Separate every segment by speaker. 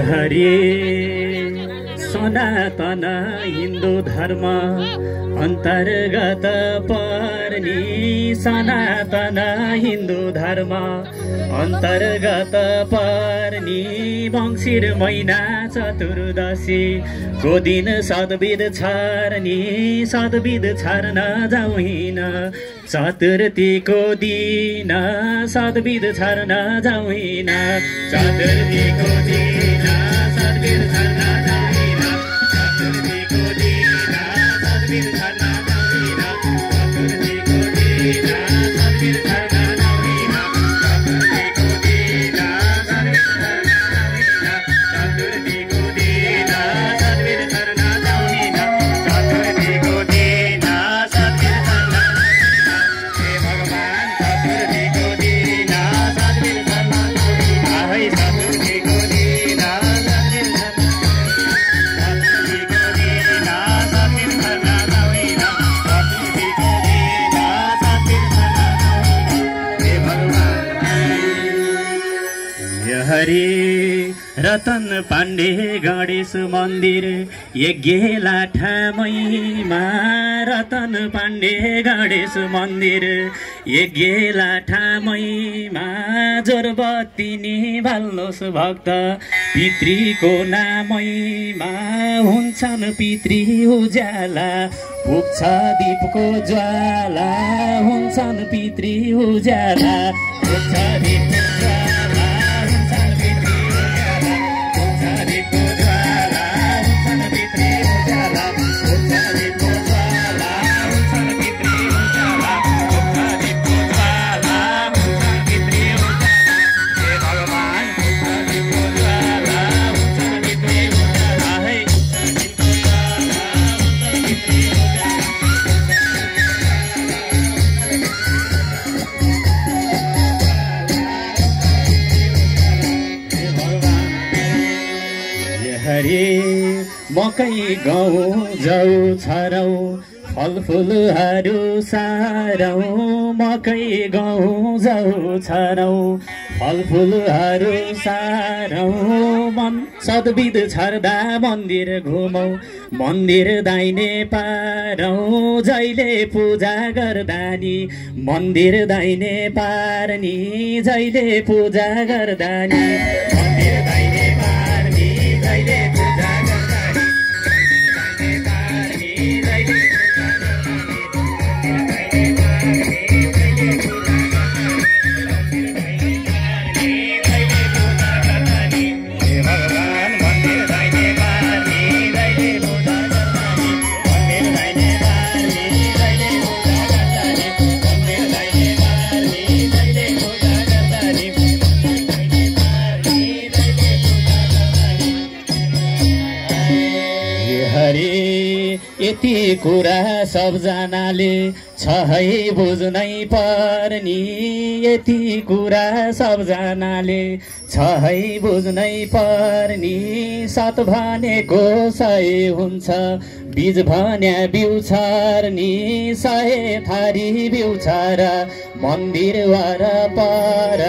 Speaker 1: हरे सनातन हिन्दू धर्म अन्तर्गत पर्ने सनातन हिन्दू धर्म अन्तर्गत पर्ने मङ्सिर महिना चतुर्दशीको दिन सद्विध छर्न जाउँ चतुर्थीको दिन सद्विध छर्न जाउँ चतुर्थीको दिन सद्विध छर्न रतन पाण्डे गणेश मन्दिर यज्ञ लाठामैमा रतन पाण्डे गणेश मन्दिर यज्ञ लाठामैमा जोरबत्ती निभाल्नुहोस् भक्त पितृको नामैमा हुन्छन् पितृ उज्याला पुग्छ दीपको ज्वाला हुन्छन् पितृ उज्याला पुग्छ दीपको मकै गहुँ जौ छरौ फलफुलहरू सारौ मकै गहुँ जौ छरौ फलफुलहरू सारौ सद्विध छर्दा मन्दिर घुमौ मन्दिर दाहिने पारौ जहिले पूजा गर्दा नि मन्दिर दाहिने पार्नी जहिले पूजा गर्दा नि मन्दिर दाहिने पार्नी जहिले पूजा यति कुरा सबजनाले छ है बुझ्नै पर्नी यति कुरा सबजनाले छ है बुझ्नै पर्नी सत भनेको सय हुन्छ बीज भन्या बिउ छर्नी सय थारी बिउ छर मन्दिर वरपर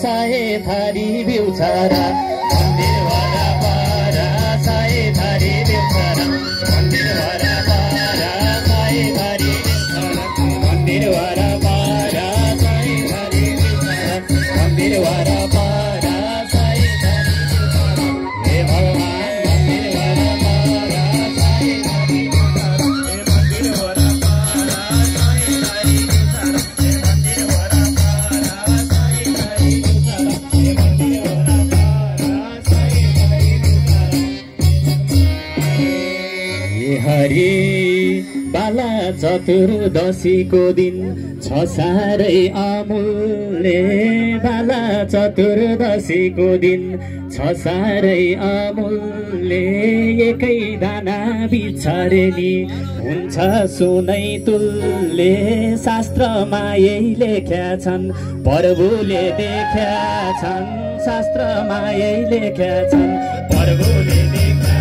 Speaker 1: सय थारी बिउ छर मन्दिर वरपर सय थारी बिउ छर मन्दिर वरपर सय थारी मन्दिर वरपर सय थारी मन्दिर वरपर सय थारी हे भगवान मन्दिर वरपर सय थारी मन्दिर वरपर सय थारी मन्दिर वरपर सय थारी मन्दिर वरपर सय थारी हरि बाला चतुर्दशीको दिन छ साह्रै अमूल्य बाला चतुर्दशीको दिन छ साह्रै अमूल्य एकै दाना बिछरे नि हुन्छ सुनै तुल्य शास्त्रमा यही लेख्या छन् प्रभुले देख्या छन् शास्त्रमा यही लेख्या छन् प्रभुले देख्या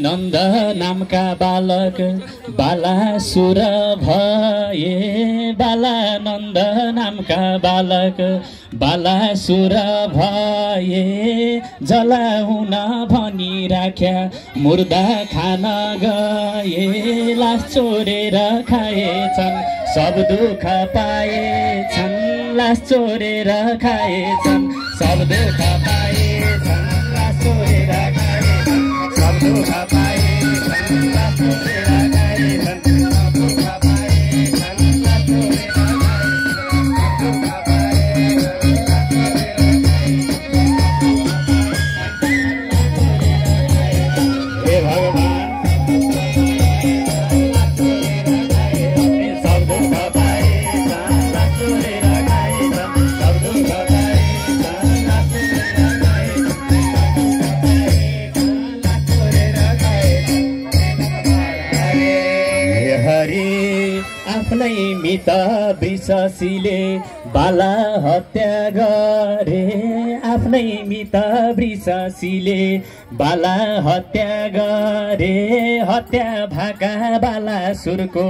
Speaker 1: नन्द नामका बालक बालासुर भए बालानन्द नामका बालक बालासुर भए जलाउन भनी राख्या मुर्दा खान गए लास चोरेर खाएछन् सब दुःख पाएछन् लास चोरेर खाएछन् सब दुःख पाएछन् लास चोरेर खाएछन् सब दुःख पाएछन् लास चोरेर खाएछन् सब दुःख पाएछन् लास चोरेर मित वृषशीले बाला हत्या गरे आफ्नै मित वृषशीले बाला हत्या गरे हत्या भाका बालासुरको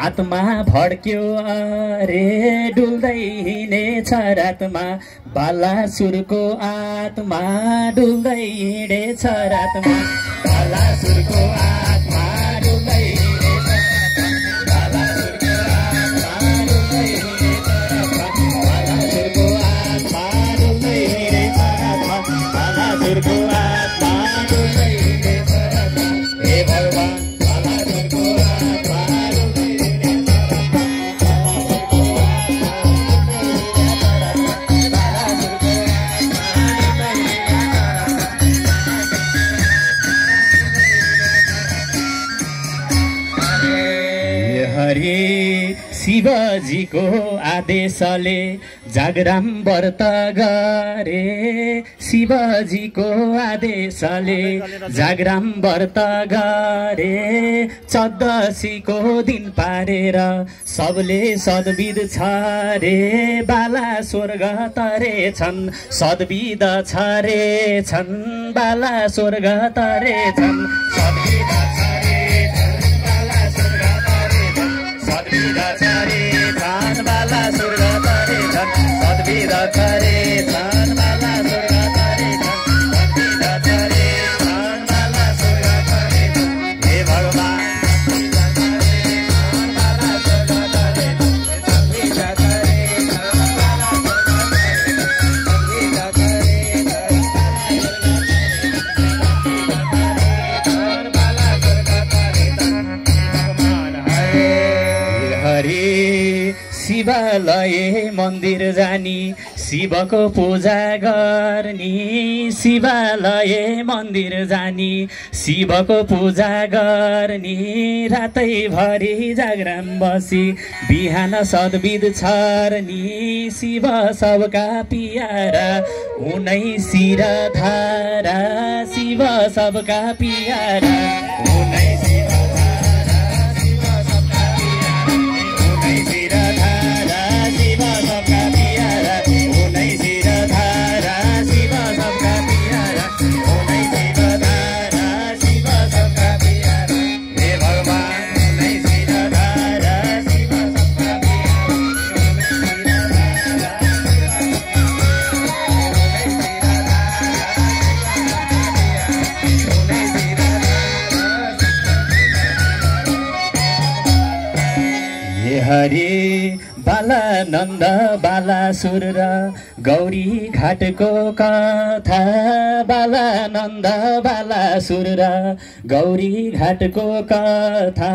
Speaker 1: आत्मा भड्क्यो अरे डुल्दै हिँडेछ रातमा बालासुरको आत्मा डुल्दै हिँडेछ रातमा बालासुरको आत्मा डुल्दै शिवजीको आदेशले जागराम व्रत गरे शिवजीको आदेशले जागराम व्रत गरे चौदशीको दिन पारेर सबले सद्विद छ रे बाला स्वर्ग तरेछन् सद्विद छ रे छन् बाला स्वर्ग तरेछन् सद्विद छ रे छन् बाला स्वर्ग तरेछन् सद्विद छ रे छन् बाला स्वर्ग तरेछन् सद्विद छ रे छन् बाला स्वर्ग तरेछन् सद्विद छ रे छन् बाला स्वर्ग तरेछन् हे भगवान् शिवालय मन्दिर जानी शिवको पूजा गर्ने शिवालय मन्दिर जानी शिवको पूजा गर्ने रातैभरि जागराम बसी बिहान सद्विद छर्नी शिव सबका पियारा उनै शिरधारा शिव सबका पियारा उनै हरे बालानन्द बालासुर र गौरी घाटको कथा बालानन्द बालासुर र गौरी घाटको कथा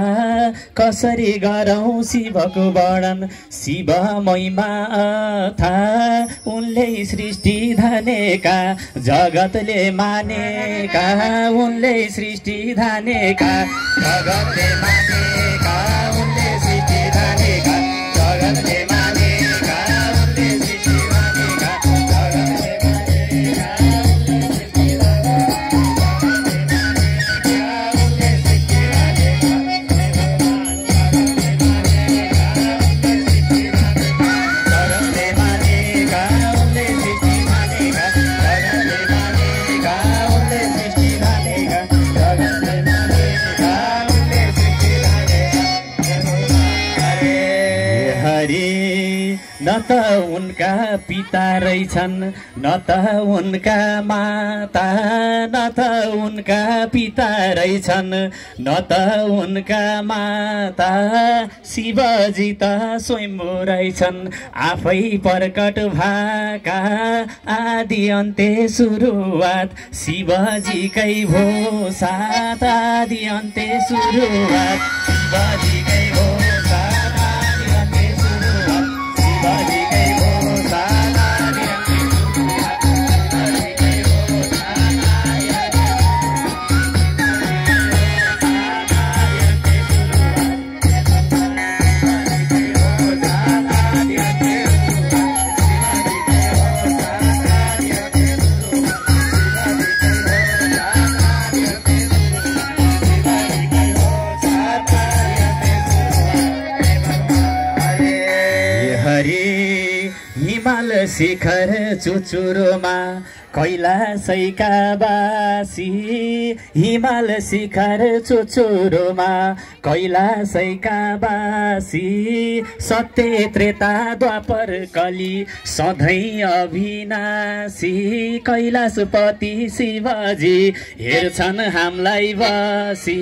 Speaker 1: कसरी गरौँ शिवको वर्णन शिव महिमा अथा उनले सृष्टि धनेका जगतले मानेका उनले सृष्टि धनेका जगतले मानेका उनले सृष्टि धनेका जगतले मानेका उनले सृष्टि धनेका जगतले मानेका उनले सृष्टि धनेका हरे न त उनका पिता रहेछन् न त उनका माता न त उनका पिता रहेछन् न त उनका माता शिवजी त स्वयम्भू रहेछन् आफै प्रकट भएका आदि अन्त्य सुरुवात शिवजीकै भो साथ आदि अन्त्य सुरुवात शिवजीकै भो साथ आदि अन्त्य सुरुवात शिवजीकै भो साथ आदि हिमाल शिखर चुचुरोमा कैलाशैका बासी हिमाल शिखर चुचुरोमा कैलाशैका बासी सत्य त्रेता द्वापर कली सधैँ अविनाशी कैलाशपति शिवजी हेर्छन् हामीलाई बसी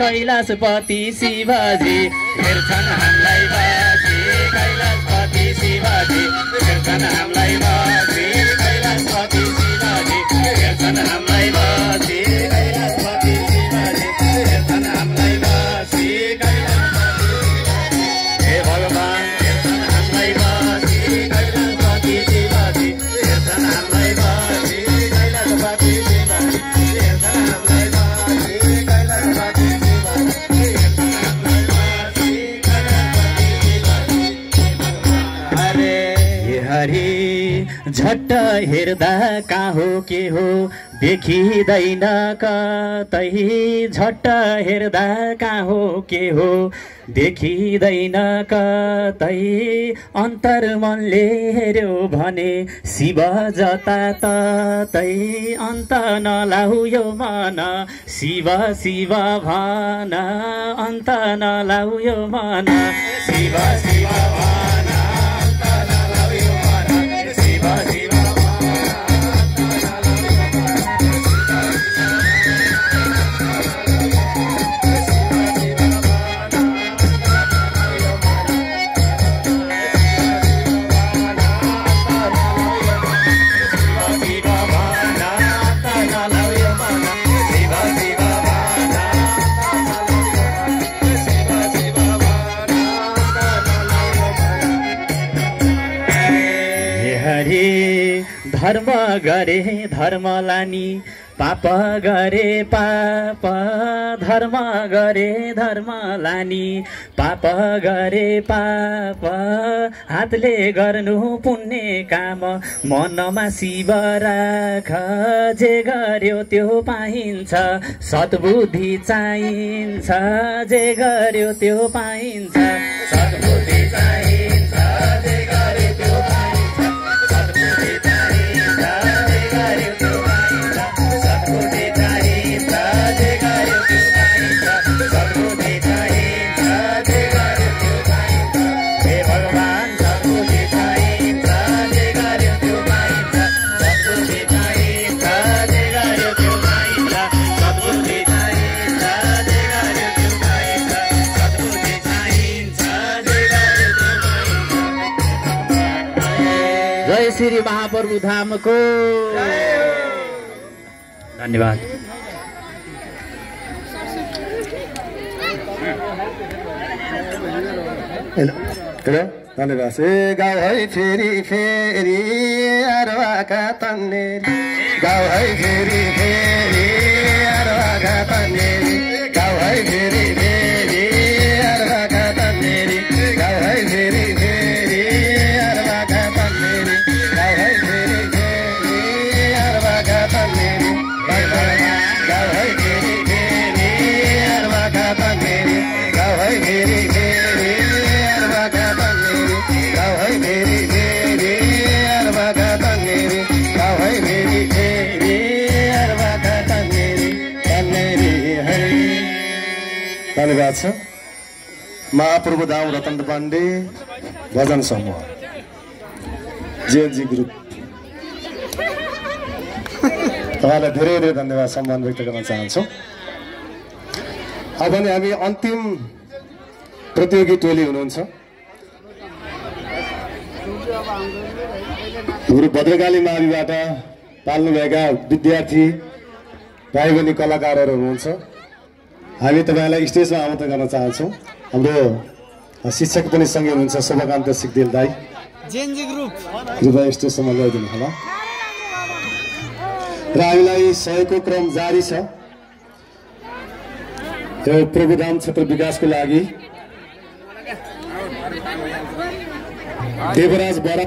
Speaker 1: कैलाशपति शिवजी हेर्छन् हामीलाई बसी कैलाशपति शिवजी हेर्छन् हामीलाई बसी कैलाशपति शिवजी हेर्छन् हामीलाई बसी कैलाशपति शिवजी हेर्छन् हामीलाई बसी कैलाशपति हे भगवान हेर्छन् हामीलाई बसी कैलाशपति शिवजी हेर्छन् हामीलाई बसी कैलाशपति शिवजी हेर्छन् हामीलाई बसी कैलाशपति शिवजी हेर्छन् हामीलाई बसी कैलाशपति शिवजी हरे झट्ट हेर्दा कहाँ हो के हो देखिँदैन कतै झट्ट हेर्दा कहाँ हो के हो देखिँदैन कतै अन्तर्मनले हेर्यो भने शिव जता ततै अन्त नलाऊ यो मन शिव शिव भन अन्त नलाऊ यो मन शिव शिव भन धर्म गरे धर्म लानी पाप गरे पाप धर्म गरे धर्म लानी पाप गरे पाप हातले गर्नु पुण्य काम मनमा शिव राख जे गर्यो त्यो पाइन्छ सद्बुद्धि चाहिन्छ जे गर्यो त्यो पाइन्छ सद्बुद्धि चाहिन्छ जे गर्यो त्यो पाइन्छ सद्बुद्धि चाहिन्छ जे गर्यो त्यो पाइन्छ सद्बुद्धि चाहिन्छ जे गर्यो त्यो पाइन्छ सद्बुद्धि चाहिन्छ जे गर्यो त्यो पाइन्छ हे भगवान सद्बुद्धि चाहिन्छ जे गर्यो त्यो पाइन्छ सद्बुद्धि चाहिन्छ जे गर्यो त्यो पाइन्छ सद्बुद्धि चाहिन्छ जे गर्यो त्यो पाइन्छ सद्बुद्धि चाहिन्छ जे गर्यो त्यो पाइन्छ। जय श्री महाप्रभु धामको धन्यवाद।
Speaker 2: धन्यवाद। ए गाउँ है फेरि फेरि अरवाका तन्नेरी गाउँ है फेरि फेरि अरवाका तन्नेरी गाउँ है फेरि फेरि अरवाका तन्नेरी गाउँ है फेरि फेरि अरवाका तन्नेरी गाउँ है फेरि फेरि अरवाका तन्नेरी गाउँ है फेरि फेरि अरवाका तन्नेरी गाउँ है फेरि फेरि अरवाका तन्नेरी गाउँ है फेरि फेरि अरवाका तन्नेरी गाउँ है फेरि फेरि अरवाका तन्नेरी तन्नेरी है। धन्यवाद छ। महाप्रभु धाम रतन पाण्डे। भजन समूह जेएनजी ग्रुप तपाईँलाई धेरै धेरै धन्यवाद सम्मान व्यक्त गर्न चाहन्छौँ। अब भने हामी अन्तिम प्रतियोगी टोली हुनुहुन्छ हाम्रो भद्रकाली माविबाट पाल्नुभएका विद्यार्थी भाइ बहिनी कलाकारहरू हुनुहुन्छ। हामी तपाईँलाई स्टेजमा आमन्त्रण गर्न चाहन्छौँ। हाम्रो शिक्षक पनि सँगै हुनुहुन्छ शोभाकान्त सिक्देल दाई
Speaker 3: जेएनजी ग्रुप
Speaker 2: कृपया स्टेजसम्म ल्याइदिनु होला र हामीलाई सहयोगको क्रम जारी छ। यो प्रभुधाम क्षेत्र विकासको लागि देवराज बरा